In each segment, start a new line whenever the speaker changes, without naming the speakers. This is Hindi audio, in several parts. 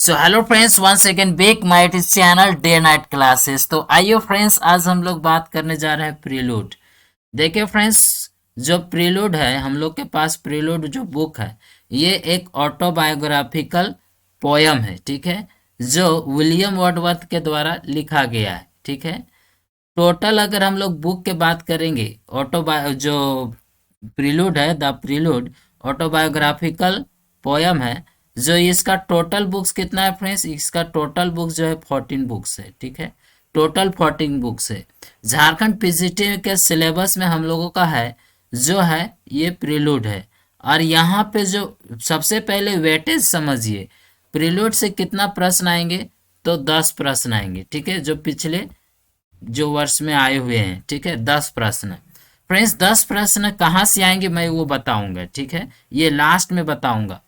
So hello friends, once again back my channel day night classes. तो आइए फ्रेंड्स, आज हम लोग बात करने जा रहे हैं प्रीलूड। देखिए फ्रेंड्स, जो प्रीलूड है, हम लोग के पास प्रीलूड जो बुक है, ये एक ऑटोबायोग्राफिकल पोयम है, ठीक है, जो विलियम वर्डवर्थ के द्वारा लिखा गया है, ठीक है। टोटल अगर हम लोग बुक के बात करेंगे, ऑटोबायो जो प्रीलूड है, द प्रीलूड ऑटोबायोग्राफिकल पोयम है, जो इसका टोटल बुक्स कितना है फ्रेंड्स, इसका टोटल बुक्स जो है 14 बुक्स है, ठीक है। टोटल 14 बुक्स है। झारखंड पीजीटी के सिलेबस में हम लोगों का है जो है ये प्रीलूड है। और यहाँ पे जो सबसे पहले वेटेज समझिए, प्रीलूड से कितना प्रश्न आएंगे, तो 10 प्रश्न आएंगे, ठीक है, जो पिछले जो वर्ष में आए हुए हैं, ठीक है, 10 प्रश्न। फ्रेंड्स 10 प्रश्न कहाँ से आएंगे मैं वो बताऊंगा, ठीक है, ये लास्ट में बताऊंगा।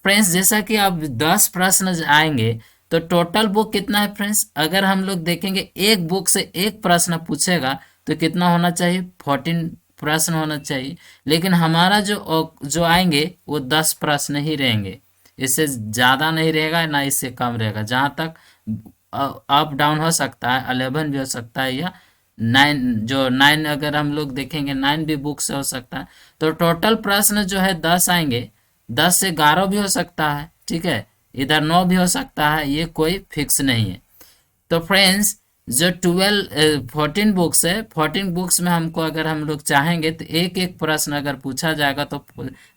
फ्रेंड्स जैसा कि अब 10 प्रश्न आएंगे, तो टोटल बुक कितना है फ्रेंड्स, अगर हम लोग देखेंगे एक बुक से एक प्रश्न पूछेगा तो कितना होना चाहिए, 14 प्रश्न होना चाहिए। लेकिन हमारा जो जो आएंगे वो 10 प्रश्न ही रहेंगे, इससे ज़्यादा नहीं रहेगा ना इससे कम रहेगा। जहाँ तक अप डाउन हो सकता है, 11 भी हो सकता है, या 9, जो 9 अगर हम लोग देखेंगे 9 भी बुक से हो सकता है। तो टोटल प्रश्न जो है 10 आएंगे, 10 से 11 भी हो सकता है, ठीक है, इधर 9 भी हो सकता है, ये कोई फिक्स नहीं है। तो फ्रेंड्स जो 14 बुक्स है, 14 बुक्स में हमको अगर हम लोग चाहेंगे तो एक एक प्रश्न अगर पूछा जाएगा तो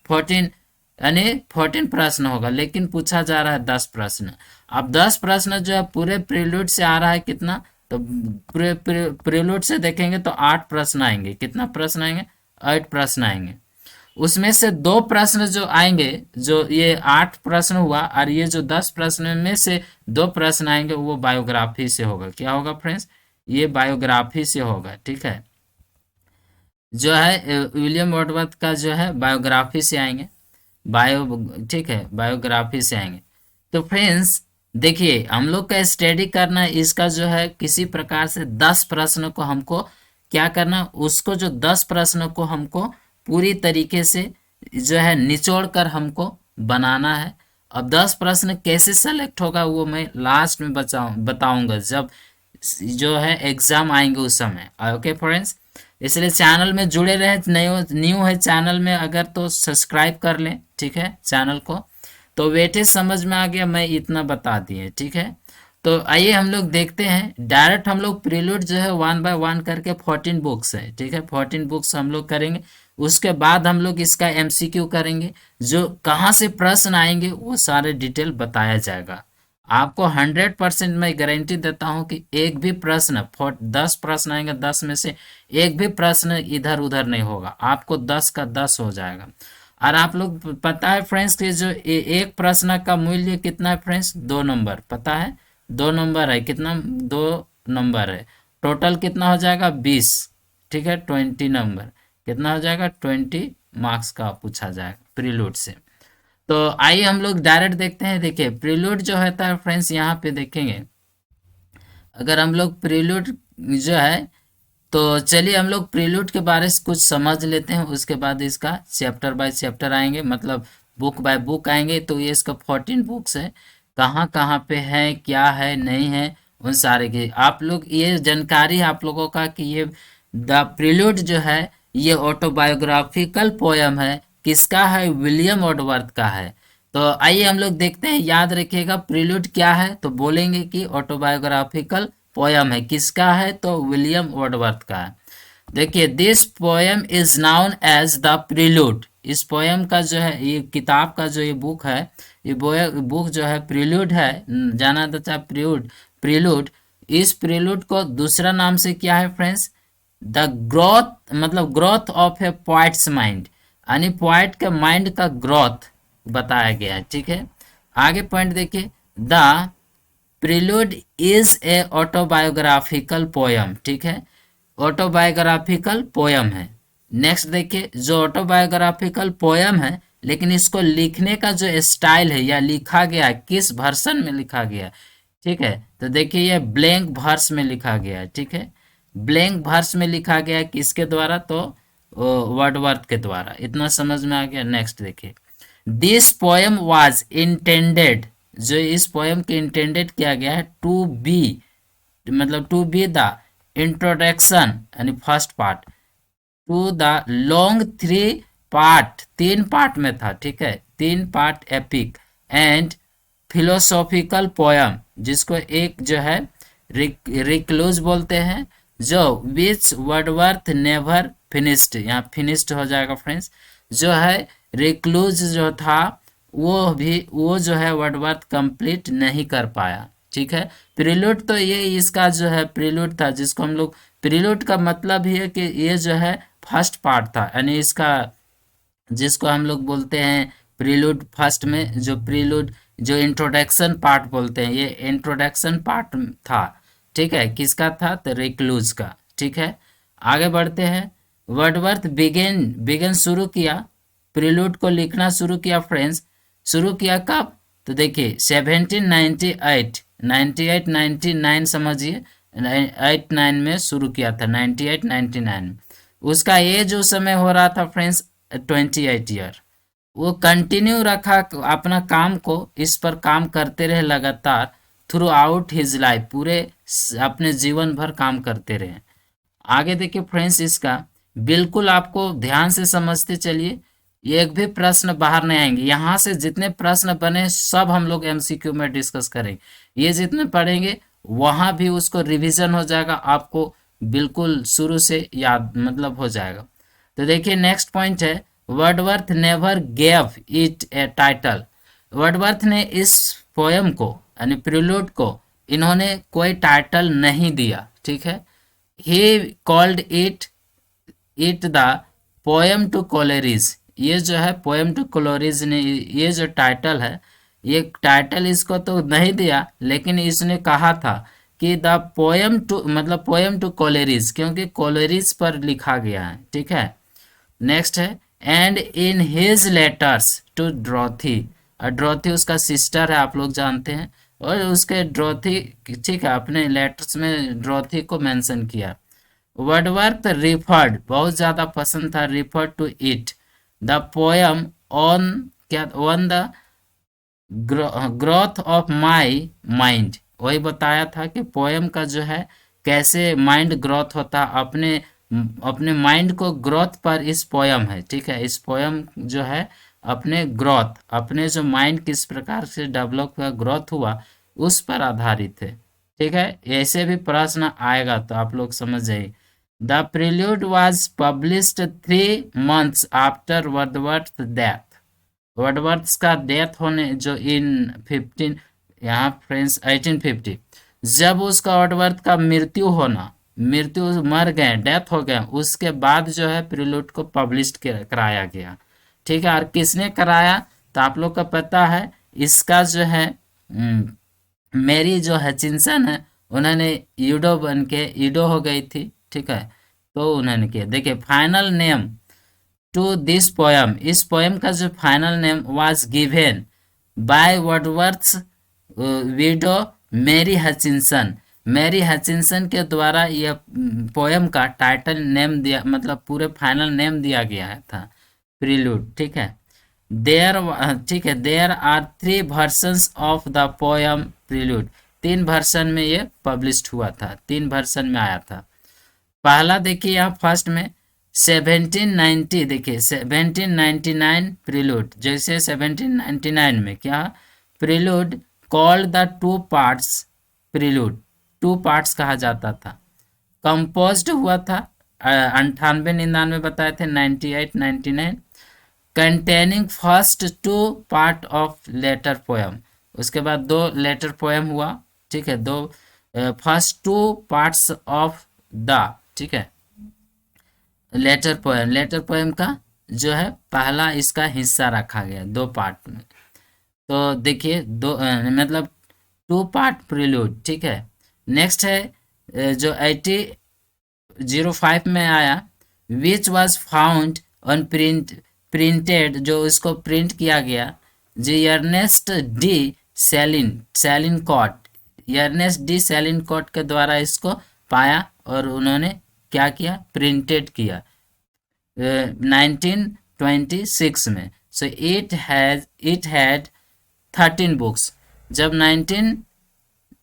14 यानी 14 प्रश्न होगा, लेकिन पूछा जा रहा है 10 प्रश्न। अब 10 प्रश्न जो है पूरे प्रीलूड से आ रहा है कितना, तो प्रीलूड से देखेंगे तो 8 प्रश्न आएंगे। कितना प्रश्न आएंगे, 8 प्रश्न आएंगे। उसमें से 2 प्रश्न जो आएंगे, जो ये 8 प्रश्न हुआ, और ये जो 10 प्रश्न में से 2 प्रश्न आएंगे वो बायोग्राफी से होगा। क्या होगा फ्रेंड्स, ये बायोग्राफी से होगा, ठीक है, जो है विलियम वर्डवर्थ का जो है बायोग्राफी से आएंगे, ठीक है, बायोग्राफी से आएंगे। तो फ्रेंड्स देखिए, हम लोग का स्टडी करना है इसका जो है, किसी प्रकार से 10 प्रश्न को हमको क्या करना, उसको जो 10 प्रश्न को हमको पूरी तरीके से जो है निचोड़ कर हमको बनाना है। अब 10 प्रश्न कैसे सेलेक्ट होगा वो मैं लास्ट में बताऊंगा, जब जो है एग्जाम आएंगे उस समय। ओके फ्रेंड्स, इसलिए चैनल में जुड़े रहे, न्यू है चैनल में अगर, तो सब्सक्राइब कर लें, ठीक है, चैनल को। तो वेटेज समझ में आ गया, मैं इतना बता दिए, ठीक है। तो आइए हम लोग देखते हैं डायरेक्ट, हम लोग प्रीलूड जो है 1 बाय 1 करके 14 बुक्स है, ठीक है, 14 बुक्स हम लोग करेंगे। उसके बाद हम लोग इसका एमसीक्यू करेंगे, जो कहाँ से प्रश्न आएंगे वो सारे डिटेल बताया जाएगा। आपको 100% मैं गारंटी देता हूं कि एक भी प्रश्न, 10 प्रश्न आएंगे, 10 में से एक भी प्रश्न इधर उधर नहीं होगा, आपको 10 का 10 हो जाएगा। और आप लोग पता है फ्रेंड्स कि जो एक प्रश्न का मूल्य कितना है फ्रेंड्स, 2 नंबर, पता है 2 नंबर है, कितना, 2 नंबर है। टोटल कितना हो जाएगा, 20, ठीक है, 20 नंबर, कितना हो जाएगा, 20 मार्क्स का पूछा जाएगा प्रीलूड से। तो आइए हम लोग डायरेक्ट देखते हैं। देखिए प्रीलूड जो होता है फ्रेंड्स, यहाँ पे देखेंगे, अगर हम लोग प्रीलूड जो है, तो चलिए हम लोग प्रीलूड के बारे में कुछ समझ लेते हैं, उसके बाद इसका चैप्टर बाय चैप्टर आएंगे, मतलब बुक बाय बुक आएंगे। तो ये इसका 14 बुक्स है, कहाँ कहाँ पे है, क्या है, नहीं है, उन सारे की आप लोग ये जानकारी आप लोगों का कि ये द प्रीलूड जो है ये ऑटोबायोग्राफिकल पोयम है, किसका है, विलियम वर्डवर्थ का है। तो आइए हम लोग देखते हैं, याद रखिएगा प्रीलूड क्या है, तो बोलेंगे कि ऑटोबायोग्राफिकल पोयम है, किसका है, तो विलियम वर्डवर्थ का है। देखिए this poem is known as the prelude, इस पोयम का जो है, ये किताब का जो ये बुक है, ये बुक जो है प्रीलूड है, जाना जाता है प्रीलूड, प्रीलूड। इस प्रीलूड को दूसरा नाम से क्या है फ्रेंड्स, द ग्रोथ, मतलब growth of A poets mind, यानी पोइट के माइंड का ग्रोथ बताया गया है, ठीक है। आगे पॉइंट देखिए, the prelude is a autobiographical poem, ठीक है, ऑटोबायोग्राफिकल पोयम है। नेक्स्ट देखिए, जो ऑटोबायोग्राफिकल पोयम है, लेकिन इसको लिखने का जो स्टाइल है या लिखा गया है, किस वर्सन में लिखा गया है, ठीक है, तो देखिए ये ब्लैंक वर्स में लिखा गया है, ठीक है, ब्लैंक वर्स में लिखा गया है, किसके द्वारा, तो वर्डवर्थ के द्वारा। इतना समझ में आ गया। नेक्स्ट देखिए, दिस पोयम वाज इंटेंडेड, जो इस पोएम के इंटेंडेड किया गया है टू बी, मतलब टू बी द इंट्रोडक्शन यानी first part two the long 3 part, 3 part में था, ठीक है, 3 part epic and philosophical poem, जिसको एक जो है रिक्लूज बोलते हैं, जो विच वर्डवर्थ नेवर फिनिश्ड, यहाँ फिनिश्ड हो जाएगा फ्रेंड्स, जो है रिक्लूज जो था वो जो है वर्डवर्थ कंप्लीट नहीं कर पाया, ठीक है। प्रीलूड तो ये इसका जो है प्रीलूड था, जिसको हम लोग प्रीलूड का मतलब ही है कि ये जो है फर्स्ट पार्ट था, यानी इसका जिसको हम लोग बोलते हैं प्रीलूड, फर्स्ट में जो प्रीलूड जो इंट्रोडक्शन पार्ट बोलते हैं, ये इंट्रोडक्शन पार्ट था, ठीक है, किसका था, तो रिक्लूज का, ठीक है। आगे बढ़ते हैं। वर्डवर्थ बिगेन शुरू किया, प्रीलूड को लिखना शुरू किया फ्रेंड्स, शुरू किया कब, तो देखिए 1798, 98 99 समझिए, 89 में शुरू किया था, 98 99 में। उसका एज उस समय हो रहा था फ्रेंड्स 28 ईयर। वो कंटिन्यू रखा अपना काम को, इस पर काम करते रहे लगातार थ्रू आउट हिज लाइफ, पूरे अपने जीवन भर काम करते रहे। आगे देखिए फ्रेंड्स, इसका बिल्कुल आपको ध्यान से समझते चलिए, ये एक भी प्रश्न बाहर नहीं आएंगे, यहाँ से जितने प्रश्न बने सब हम लोग एमसीक्यू में डिस्कस करेंगे, ये जितने पढ़ेंगे वहाँ भी उसको रिवीजन हो जाएगा, आपको बिल्कुल शुरू से याद मतलब हो जाएगा। तो देखिए नेक्स्ट पॉइंट है, Wordsworth never gave it a title, Wordsworth ने इस पोयम को यानी प्रीलूड को इन्होंने कोई टाइटल नहीं दिया, ठीक है। He called it the poem to Coleridge, ये जो है पोएम टू कोलेरिज ने ये जो टाइटल है, ये टाइटल इसको तो नहीं दिया, लेकिन इसने कहा था कि द पोएम टू मतलब पोएम टू कोलेरिज, क्योंकि कोलेरिज पर लिखा गया है, ठीक है। नेक्स्ट है, and in his letters to Dorothy, और ड्रॉथी उसका सिस्टर है, आप लोग जानते हैं, और उसके ड्रॉथी, ठीक है, अपने लेटर्स में ड्रॉथी को मेंशन किया। वर्डवर्थ रिफर्ड, बहुत ज़्यादा पसंद था, referred to it the poem on क्या, on the growth of my mind, वही बताया था कि पोयम का जो है कैसे माइंड ग्रोथ होता, अपने अपने माइंड को ग्रोथ पर इस पोयम है, ठीक है, इस पोयम जो है अपने ग्रोथ, अपने जो माइंड किस प्रकार से डेवलप हुआ, ग्रोथ हुआ, उस पर आधारित है, ठीक है। ऐसे भी प्रश्न आएगा तो आप लोग समझ जाइए। The prelude was published 3 months after Wordsworth death, Wordsworth का डेथ होने जो इन 15 यहाँ फ्रेंड्स 1850, जब उसका वर्डवर्थ का मृत्यु मर गए, डेथ हो गए, उसके बाद जो है प्रीलूड को पब्लिश कराया गया, ठीक है। और किसने कराया, तो आप लोग को पता है, इसका जो है मेरी जो हचिंसन है, उन्होंने ईडो हो गई थी, ठीक है, तो उन्होंने किया। देखिए final name to this poem, इस पोयम का जो final name was given by Wordsworth widow Mary Hutchinson, Mary Hutchinson के द्वारा यह पोयम का टाइटल नेम दिया, मतलब पूरे फाइनल नेम दिया गया है था प्रीलूड, ठीक है। ठीक है, there are 3 versions of the poem prelude, 3 version में ये पब्लिश्ड हुआ था, 3 वर्जन में आया था। पहला देखिए यहाँ फर्स्ट में 1790, देखिए 1799 प्रीलूड, जैसे 1799 में क्या prelude called the 2 parts prelude, 2 parts कहा जाता था, कंपोज्ड हुआ था 98 99 बताए थे, 98 99, containing first 2 part of later poem, उसके बाद 2 लेटर पोयम हुआ, ठीक है, 2 फर्स्ट 2 parts ऑफ द, ठीक है, लेटर पोयम का जो है पहला इसका हिस्सा रखा गया 2 पार्ट में। तो देखिए मतलब 2 part प्रीलूड, ठीक है। नेक्स्ट है जो 1805 में आया, which was found on printed, जो इसको प्रिंट किया गया, जो अर्नेस्ट डी सेलिनकॉट, अर्नेस्ट डी सेलिनकॉट के द्वारा इसको पाया, और उन्होंने क्या किया, प्रिंटेड किया 1926 में। सो इट हैड 13 books, जब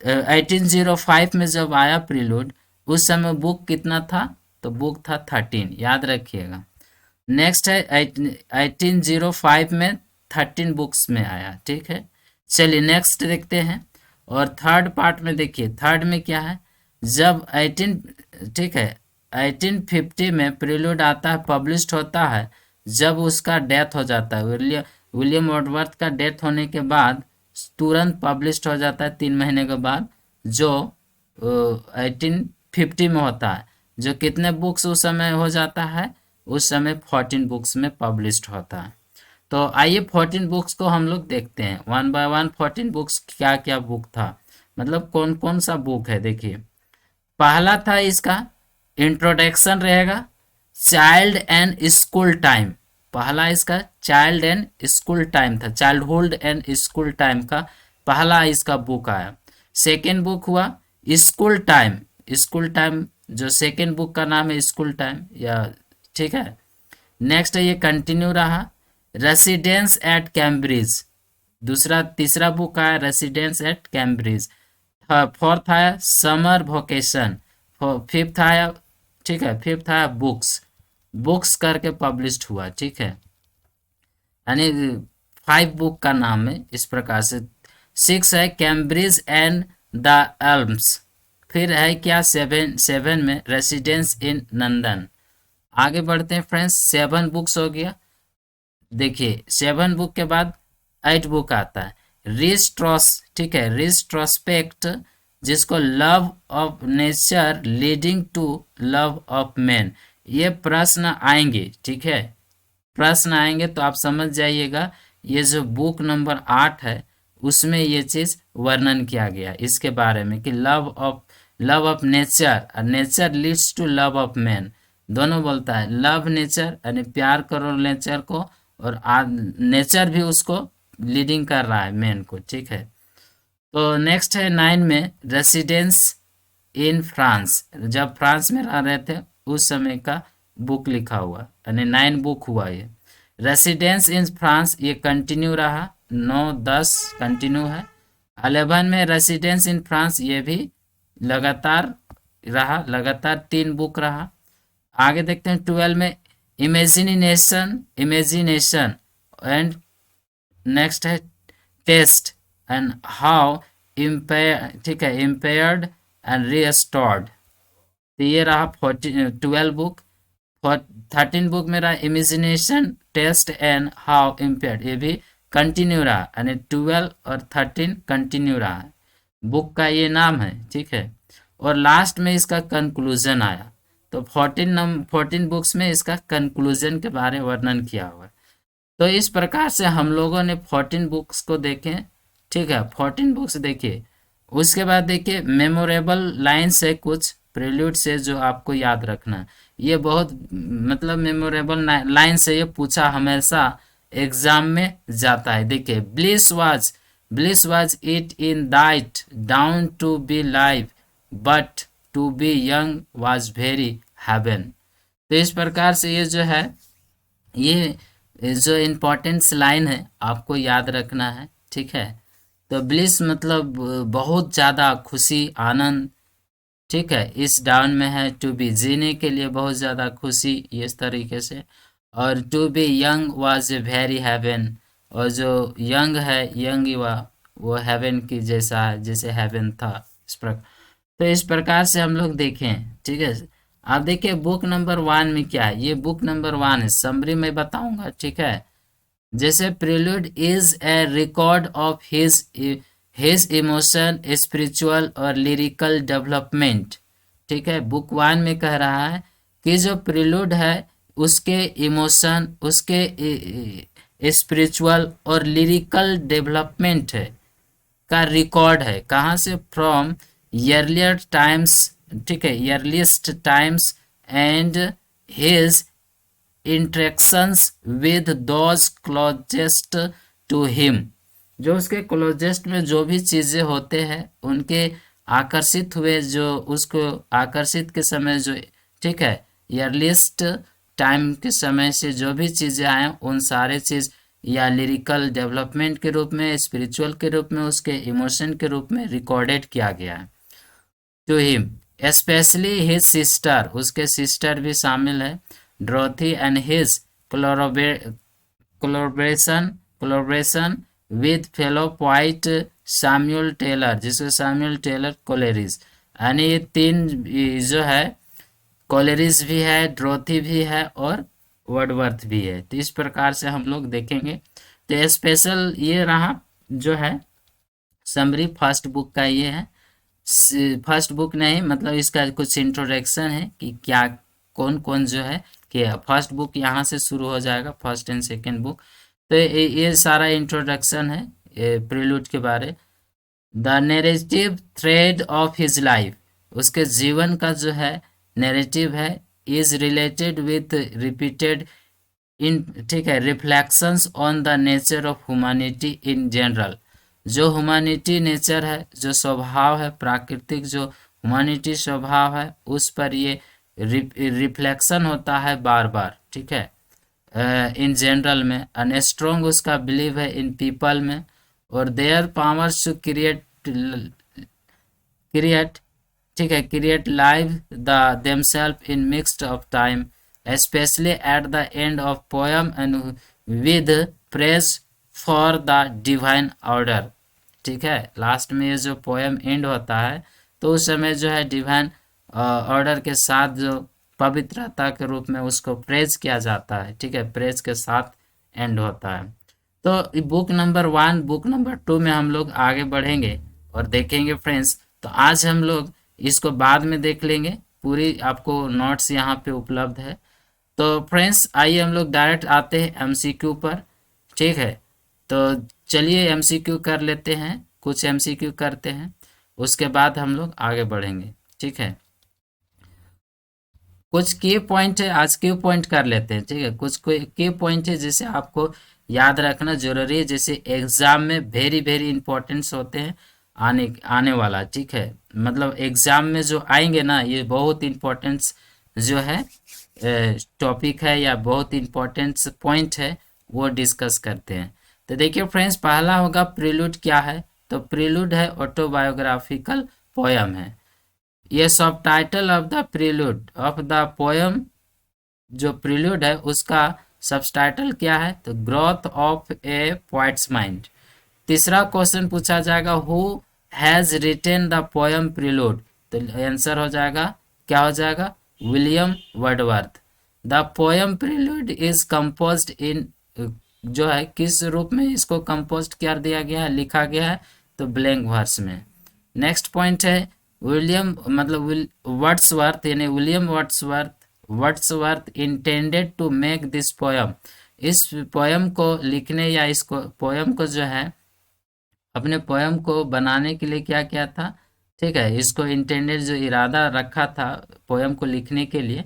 1805 में जब आया प्रीलूड, उस समय बुक कितना था? तो बुक था 13, याद रखिएगा। नेक्स्ट है 1805 में 13 बुक्स में आया, ठीक है। चलिए नेक्स्ट देखते हैं। और थर्ड पार्ट में देखिए, थर्ड में क्या है, जब 18, ठीक है, 1850 में प्रीलूड आता है, पब्लिश्ड होता है, जब उसका डेथ हो जाता है, विलियम वर्ड्सवर्थ का डेथ होने के बाद तुरंत पब्लिश्ड हो जाता है 3 महीने के बाद, जो 1850 में होता है। जो कितने बुक्स उस समय हो जाता है? उस समय 14 बुक्स में पब्लिश्ड होता है। तो आइए 14 बुक्स को हम लोग देखते हैं वन बाय वन। 14 बुक्स क्या क्या बुक था, मतलब कौन कौन सा बुक है, देखिए। पहला था इसका इंट्रोडक्शन रहेगा, चाइल्ड एंड स्कूल टाइम। पहला इसका चाइल्ड एंड स्कूल टाइम था, चाइल्डहुड एंड स्कूल टाइम का पहला इसका बुक आया। सेकेंड बुक हुआ स्कूल टाइम। स्कूल टाइम जो सेकेंड बुक का नाम है स्कूल टाइम, या ठीक है। नेक्स्ट ये कंटिन्यू रहा, रेसिडेंस एट कैम्ब्रिज। दूसरा तीसरा बुक आया रेसिडेंस एट कैम्ब्रिज। फोर्थ आया समर वोकेशन। फिफ्थ आया, ठीक है, फिफ्थ आया बुक्स। बुक्स करके पब्लिश्ड हुआ, ठीक है, यानी 5 बुक का नाम है इस प्रकार से। 6 है कैम्ब्रिज एंड द एल्म्स। फिर है क्या 7 में रेसिडेंस इन लंदन। आगे बढ़ते हैं फ्रेंड्स, 7 बुक्स हो गया। देखिए 7 बुक के बाद 8 बुक आता है रिस्ट्रॉस, ठीक है, रिस्ट्रोस्पेक्ट, जिसको love of nature leading to love of man. ये प्रश्न आएंगे, ठीक है, प्रश्न आएंगे तो आप समझ जाइएगा। ये जो बुक नंबर 8 है उसमें ये चीज वर्णन किया गया इसके बारे में कि love of nature, nature leads to love of man. दोनों बोलता है, लव नेचर यानी प्यार करो नेचर को, और नेचर भी उसको लीडिंग कर रहा है मैन को, ठीक है। तो नेक्स्ट है 9 में रेसिडेंस इन फ्रांस। जब फ्रांस में रह रहे थे उस समय का बुक लिखा हुआ, यानी 9 बुक हुआ ये। रेसिडेंस इन फ्रांस ये कंटिन्यू रहा, 9 10 कंटिन्यू है। 11 में रेसिडेंस इन फ्रांस ये भी लगातार रहा, लगातार 3 बुक रहा। आगे देखते हैं 12 में इमेजिनेशन, इमेजिनेशन एंड नेक्स्ट है टेस्ट एंड हाउ इम्पेयर, ठीक है, इम्पेयर्ड एंड रिस्टोर्ड। तो ये रहा 12 बुक। 13 बुक में रहा imagination, taste and how impaired, ये भी कंटिन्यू रहा, यानी 12 और 13 कंटिन्यू रहा, बुक का ये नाम है, ठीक है। और लास्ट में इसका कंक्लूजन आया। तो 14 बुक्स में इसका कंक्लूजन के बारे में वर्णन किया हुआ है। तो इस प्रकार से हम लोगों ने 14 बुक्स को देखे, ठीक है, 14 बुक्स देखिए। उसके बाद देखिए मेमोरेबल लाइन्स है कुछ प्रेल्यूड से जो आपको याद रखना है। ये बहुत मतलब मेमोरेबल लाइन से ये पूछा हमेशा एग्जाम में जाता है। देखिए bliss was it in that dawn to be live, but to be young was very heaven. तो इस प्रकार से ये जो है, ये जो इम्पोर्टेंस लाइन है आपको याद रखना है, ठीक है। तो ब्लिस मतलब बहुत ज़्यादा खुशी, आनंद, ठीक है, इस डाउन में है टू बी जीने के लिए बहुत ज़्यादा खुशी, इस तरीके से। और to be young was a very heaven, और जो यंग है, यंग युवा, वो हेवन की जैसा है, जैसे हेवन था इस प्रकार। तो इस प्रकार से हम लोग देखें, ठीक है। आप देखिए बुक नंबर 1 में क्या है, ये बुक नंबर 1 है, समरी में बताऊंगा, ठीक है। जैसे prelude is a record of his emotion, spiritual और लिरिकल डेवलपमेंट, ठीक है। बुक 1 में कह रहा है कि जो प्रिल्यूड है उसके इमोशन, उसके स्पिरिचुअल और लिरिकल डेवलपमेंट है का रिकॉर्ड है, कहाँ से, फ्रॉम अर्लियर टाइम्स, ठीक है, earliest times and his interactions with those closest to him. जो उसके क्लोजेस्ट में जो भी चीज़ें होते हैं उनके आकर्षित हुए, जो उसको आकर्षित के समय जो, ठीक है, अर्लीस्ट टाइम के समय से जो भी चीज़ें आए उन सारे चीज़ या लिरिकल डेवलपमेंट के रूप में, स्पिरिचुअल के रूप में, उसके इमोशन के रूप में रिकॉर्डेड किया गया है। To him specially his sister, उसके सिस्टर भी शामिल है, Dorothy and his collaboration with fellow poet Samuel Taylor, जिसको सैमुअल टेलर कोलेरिज, यानी ये तीन जो है, कोलेरिज भी है, ड्रोथी भी है और वर्डवर्थ भी है। तो इस प्रकार से हम लोग देखेंगे। तो स्पेशल ये रहा जो है समरी फर्स्ट बुक का, ये है फर्स्ट बुक नहीं, मतलब इसका कुछ इंट्रोडक्शन है कि क्या कौन कौन जो है कि फर्स्ट बुक यहाँ से शुरू हो जाएगा, फर्स्ट एंड सेकेंड बुक। तो ये सारा इंट्रोडक्शन है प्रीलूड के बारे। The narrative thread of his life, उसके जीवन का जो है नैरेटिव है, is related with repeated in, ठीक है, reflections on the nature of humanity in general, जो ह्यूमैनिटी नेचर है, जो स्वभाव है, प्राकृतिक जो ह्यूमैनिटी स्वभाव है, उस पर ये रिफ्लेक्शन होता है बार बार, ठीक है, इन जनरल में। एंड स्ट्रॉन्ग उसका बिलीव है इन पीपल में, और देयर पावर्स टू क्रिएट, ठीक है, create live the themselves in mixed of time, specially at the end of poem and with praise for the divine order, ठीक है, लास्ट में ये जो पोएम एंड होता है तो उस समय जो है डिवाइन ऑर्डर के साथ जो पवित्रता के रूप में उसको प्रेज किया जाता है, ठीक है, प्रेज के साथ एंड होता है। तो बुक नंबर 1 बुक नंबर 2 में हम लोग आगे बढ़ेंगे और देखेंगे फ्रेंड्स। तो आज हम लोग इसको बाद में देख लेंगे, पूरी आपको नोट्स यहाँ पे उपलब्ध है। तो फ्रेंड्स आइए हम लोग डायरेक्ट आते हैं एमसीक्यू पर, ठीक है। तो चलिए एमसीक्यू कर लेते हैं, कुछ एमसीक्यू करते हैं, उसके बाद हम लोग आगे बढ़ेंगे, ठीक है। कुछ की पॉइंट है, आज की पॉइंट कर लेते हैं, ठीक है। कुछ की पॉइंट है जिसे आपको याद रखना जरूरी है, जैसे एग्जाम में वेरी वेरी इंपॉर्टेंस होते हैं आने वाला, ठीक है। मतलब एग्जाम में जो आएंगे ना, ये बहुत इंपॉर्टेंस जो है टॉपिक है या बहुत इंपॉर्टेंट पॉइंट है, वो डिस्कस करते हैं। तो देखिए फ्रेंड्स, पहला होगा प्रीलूड क्या है। तो प्रीलूड है ऑटोबायोग्राफिकल पोयम है। ये सब title of the prelude of the poem, जो प्रीलूड है उसका सबटाइटल क्या है, तो growth of a poet's mind. तीसरा क्वेश्चन पूछा जाएगा, who has written the poem prelude, तो आंसर हो जाएगा, क्या हो जाएगा, William Wordsworth. The poem prelude is composed in, जो है किस रूप में इसको कंपोज कर दिया गया है, लिखा गया है, तो ब्लैंक वर्स में। नेक्स्ट पॉइंट है विलियम, मतलब वर्ड्सवर्थ, यानी William Wordsworth intended to make this poem, इस पोयम को लिखने या इसको पोयम को जो है अपने पोयम को बनाने के लिए क्या किया था, ठीक है, इसको इंटेंडेड जो इरादा रखा था पोयम को लिखने के लिए,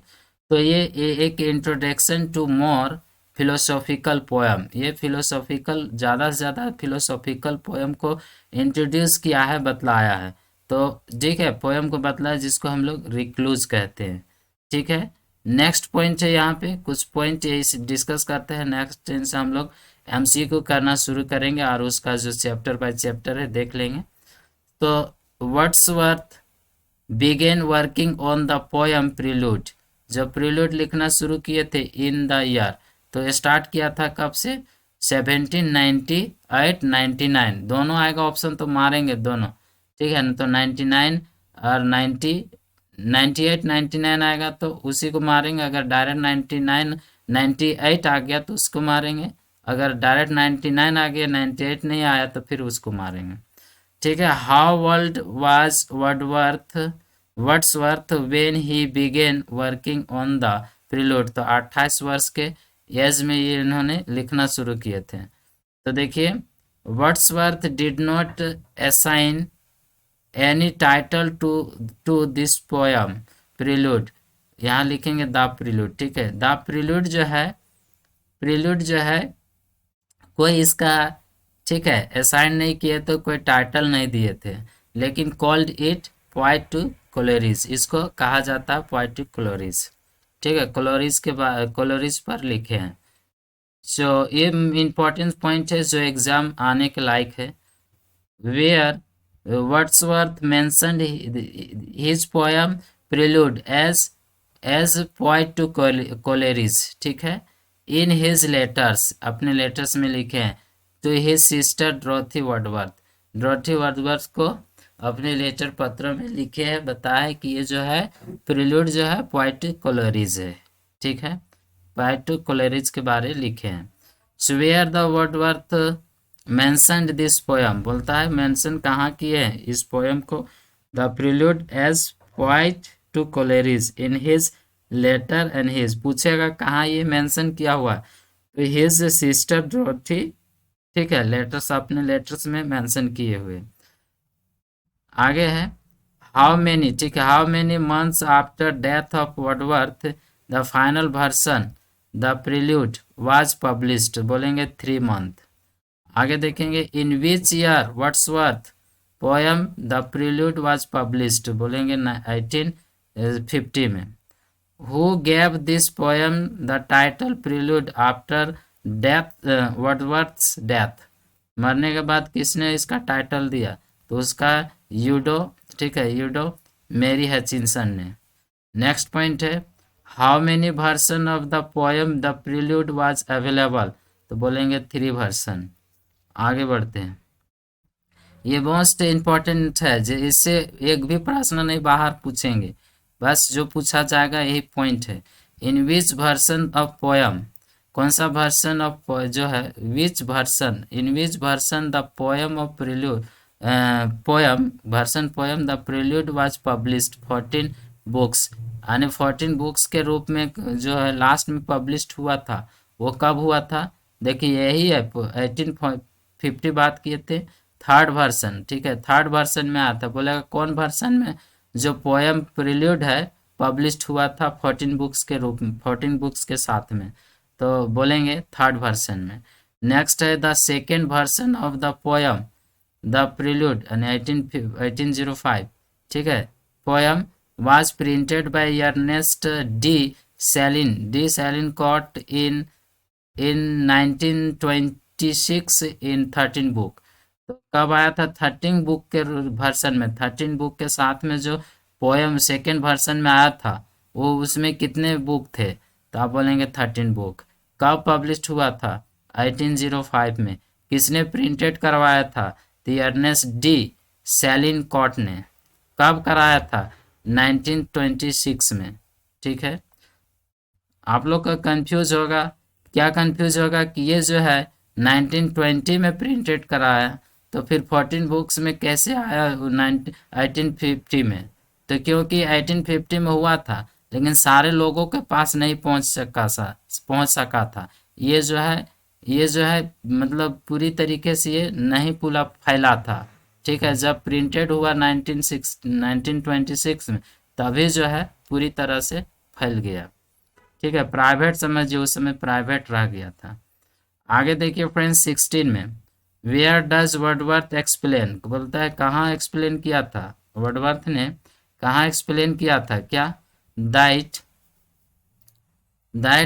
तो ये एक introduction to more philosophical poem, ये फिलोसॉफिकल, ज़्यादा से ज़्यादा फिलोसॉफिकल पोयम को इंट्रोड्यूस किया है, बतलाया है। तो ठीक है, पोयम को बतलाया जिसको हम लोग रिक्लूज कहते हैं, ठीक है। नेक्स्ट पॉइंट है, यहाँ पे कुछ पॉइंट यही डिस्कस करते हैं। नेक्स्ट से हम लोग एमसीक्यू करना शुरू करेंगे और उसका जो चैप्टर बाय चैप्टर है देख लेंगे। तो Wordsworth began working on the poem prelude, जब प्रीलूड लिखना शुरू किए थे इन द ईयर, तो स्टार्ट किया था कब से, 1798 99, दोनों आएगा ऑप्शन, तो मारेंगे दोनों, ठीक है ना। तो 99 और 98 99 आएगा तो उसी को मारेंगे। अगर डायरेक्ट 99 98 आ गया तो उसको मारेंगे। अगर डायरेक्ट 99 आ गया, 98 नहीं आया तो फिर उसको मारेंगे, ठीक है। How world was Wordsworth when he begin working on the prelude, तो 28 वर्ष के एज में ये इन्होंने लिखना शुरू किए थे। तो देखिए, Wordsworth did not assign any title to this poem prelude, यहाँ लिखेंगे द प्रीलूड, ठीक है। द प्रीलूड जो है कोई इसका, ठीक है, असाइन नहीं किए, तो कोई टाइटल नहीं दिए थे, लेकिन कॉल्ड इट पोएट टू कोलोरिस, इसको कहा जाता है पोएट टू कोलोरिस, ठीक है। कोलोरिस के बाद कोलोरिस पर लिखे हैं, जो ये इम्पोर्टेंट पॉइंट है जो एग्जाम आने के लायक है। Where Wordsworth mentioned his poem prelude as poet to Coleridge, ठीक है, इन हिज लेटर्स, अपने लेटर्स में लिखे हैं, तो हिज सिस्टर ड्रॉथी वर्ड्सवर्थ को अपने लेटर पत्र में लिखे हैं, बताया कि ये जो है प्रिल्यूड जो है पोइट टू कोलेरिज है, ठीक है, पोइट टू कोलेरिज के बारे में लिखे हैं। Where the Wordsworth mentioned this poem, बोलता है मेंशन कहाँ किए हैं इस पोयम को, the prelude as poet to Coleridge in his letter and his, पूछेगा कहाँ ये मेंशन किया हुआ, तो हिज सिस्टर ड्रॉथी, ठीक है, लेटर्स अपने लेटर्स में मेंशन किए हुए। आगे है हाउ मेनी, ठीक है, how many months after death of Wordsworth the final version the prelude was published, बोलेंगे 3 मंथ। आगे देखेंगे in which year Wordsworth poem the prelude was published, बोलेंगे 1850 में। Who gave this poem the title prelude after death, Wordsworth's death, मरने के बाद किसने इसका टाइटल दिया, तो उसका यूडो, ठीक है, यूडो मेरी हचिंसन ने। नेक्स्ट पॉइंट है how many version of the poem the prelude was available, तो बोलेंगे 3 वर्सन। आगे बढ़ते हैं, ये मोस्ट इम्पॉर्टेंट है, इससे एक भी प्रश्न नहीं बाहर पूछेंगे, बस जो पूछा जाएगा यही पॉइंट है। In which version of poem, कौन सा वर्सन ऑफ जो है, which version, in which version the poem of prelude, poem version poem the prelude was published 14 books, यानी 14 बुक्स के रूप में जो है लास्ट में पब्लिश्ड हुआ था, वो कब हुआ था, देखिए यही है 1850 बात किए थे, थर्ड वर्सन, ठीक है, थर्ड वर्सन में आया था, बोलेगा कौन वर्सन में, जो पोयम प्रिल्यूड है पब्लिश्ड हुआ था 14 बुक्स के रूप में, 14 बुक्स के साथ में, तो बोलेंगे थर्ड वर्सन में। नेक्स्ट है the second version of the poem the prelude 1805, ठीक है, poem was printed by Ernest D. Salincott in 1926 in 13 book, तो कब आया था 13 बुक के वर्सन में, 13 बुक के साथ में जो पोयम सेकेंड वर्सन में आया था, वो उसमें कितने बुक थे, तो आप बोलेंगे 13 बुक। कब पब्लिश हुआ था 1805 में, किसने प्रिंटेड करवाया था, तो अर्नेस्ट डी सैलिनकॉट ने। कब कराया था 1926 में, ठीक है। आप लोग का कंफ्यूज होगा, क्या कंफ्यूज होगा कि ये जो है 1920 में प्रिंटेड कराया, तो फिर 14 बुक्स में कैसे आया 1850 में, तो क्योंकि 1850 में हुआ था लेकिन सारे लोगों के पास नहीं पहुंच सका था, ये जो है मतलब पूरी तरीके से ये नहीं पूरा फैला था, ठीक है। जब प्रिंटेड हुआ 1926 में, तभी जो है पूरी तरह से फैल गया, ठीक है, प्राइवेट समझिए, उस समय प्राइवेट रह गया था। आगे देखिए फ्रेंड्स 16 में वेयर डज वर्डवर्थ एक्सप्लेन, बोलता है कहाँ एक्सप्लेन किया था, वर्डवर्थ ने कहाँ एक्सप्लेन किया था, क्या, that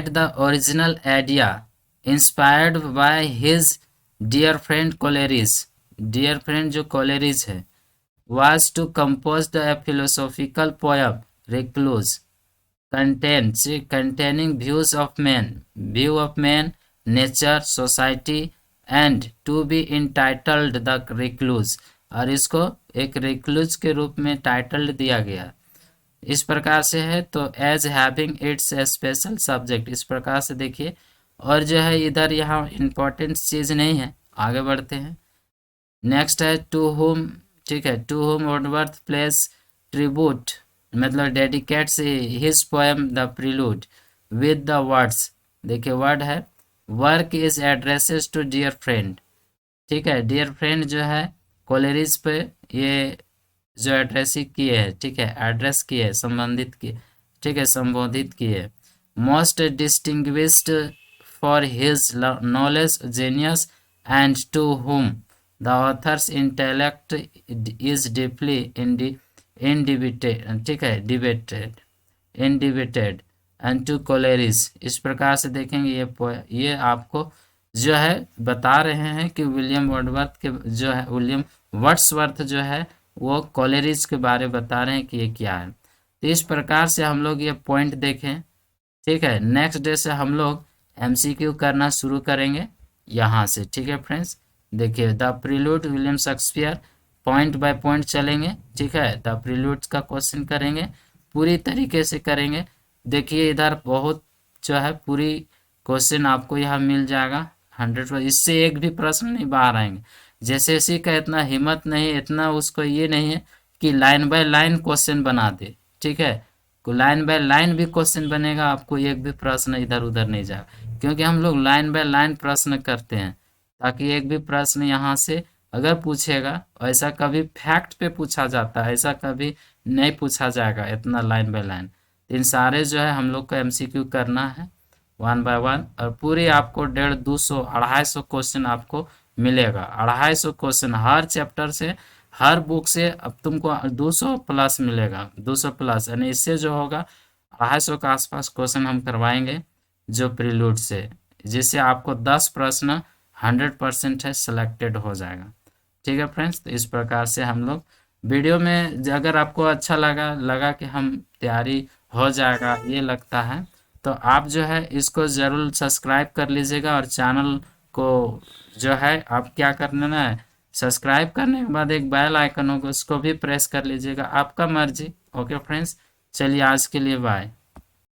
the original idea inspired by his dear friend Coleridge, dear friend जो कोलेरिज है, was to compose a philosophical poem recluse containing view of man, nature, society and to be entitled the recluse, और इसको एक recluse के रूप में टाइटल दिया गया, इस प्रकार से है, तो as having its a special subject, इस प्रकार से देखिए। और जो है इधर यहाँ इम्पोर्टेंट चीज़ नहीं है, आगे बढ़ते हैं। नेक्स्ट है टू होम, ठीक है, to home Wordsworth place tribute, मतलब dedicates his poem the prelude with the words, देखिए वर्ड है work is addresses to dear friend, ठीक है, डियर फ्रेंड जो है कोलेरिज पे ये जो एड्रेस किए है, ठीक है, एड्रेस किए है, संबंधित किए, ठीक है, संबोधित किए। Most distinguished for his knowledge, genius and to whom the author's intellect is deeply indebted, ठीक है, debated एंड टू कोलेरिस। इस प्रकार से देखेंगे ये आपको जो है बता रहे हैं कि विलियम वर्ड्सवर्थ के जो है विलियम वर्ड्सवर्थ जो है वो कोलेरिस के बारे में बता रहे हैं कि ये क्या है। तो इस प्रकार से हम लोग ये पॉइंट देखें। ठीक है, नेक्स्ट डे से हम लोग एमसीक्यू करना शुरू करेंगे यहाँ से। ठीक है फ्रेंड्स, देखिए the prelude William Shakespeare, point by point चलेंगे। ठीक है, द प्रीलूड का क्वेश्चन करेंगे, पूरी तरीके से करेंगे। देखिए इधर बहुत जो है पूरी क्वेश्चन आपको यहाँ मिल जाएगा 100%। इससे एक भी प्रश्न नहीं बाहर आएंगे। जैसे इसी का इतना हिम्मत नहीं, इतना उसको ये नहीं है कि लाइन बाय लाइन क्वेश्चन बना दे। ठीक है, लाइन बाय लाइन भी क्वेश्चन बनेगा, आपको एक भी प्रश्न इधर उधर नहीं जाएगा, क्योंकि हम लोग लाइन बाय लाइन प्रश्न करते हैं ताकि एक भी प्रश्न यहाँ से अगर पूछेगा, ऐसा कभी फैक्ट पे पूछा जाता है, ऐसा कभी नहीं पूछा जाएगा इतना लाइन बाय लाइन। इन सारे जो है हम लोग को एमसीक्यू करना है 1 बाय 1, और पूरी आपको 150, 200, 250 क्वेश्चन आपको मिलेगा। 250 क्वेश्चन हर चैप्टर से, हर बुक से अब तुमको 200 प्लस मिलेगा, 200 प्लस, यानी इससे जो होगा 250 के आसपास क्वेश्चन हम करवाएंगे जो प्रीलूड से, जिससे आपको 10 प्रश्न 100% है सिलेक्टेड हो जाएगा। ठीक है फ्रेंड्स, तो इस प्रकार से हम लोग वीडियो में अगर आपको अच्छा लगा कि हम तैयारी हो जाएगा ये लगता है, तो आप जो है इसको ज़रूर सब्सक्राइब कर लीजिएगा, और चैनल को जो है आप क्या करना है, सब्सक्राइब करने के बाद एक बेल आइकन होगा उसको भी प्रेस कर लीजिएगा, आपका मर्जी। ओके फ्रेंड्स, चलिए आज के लिए बाय।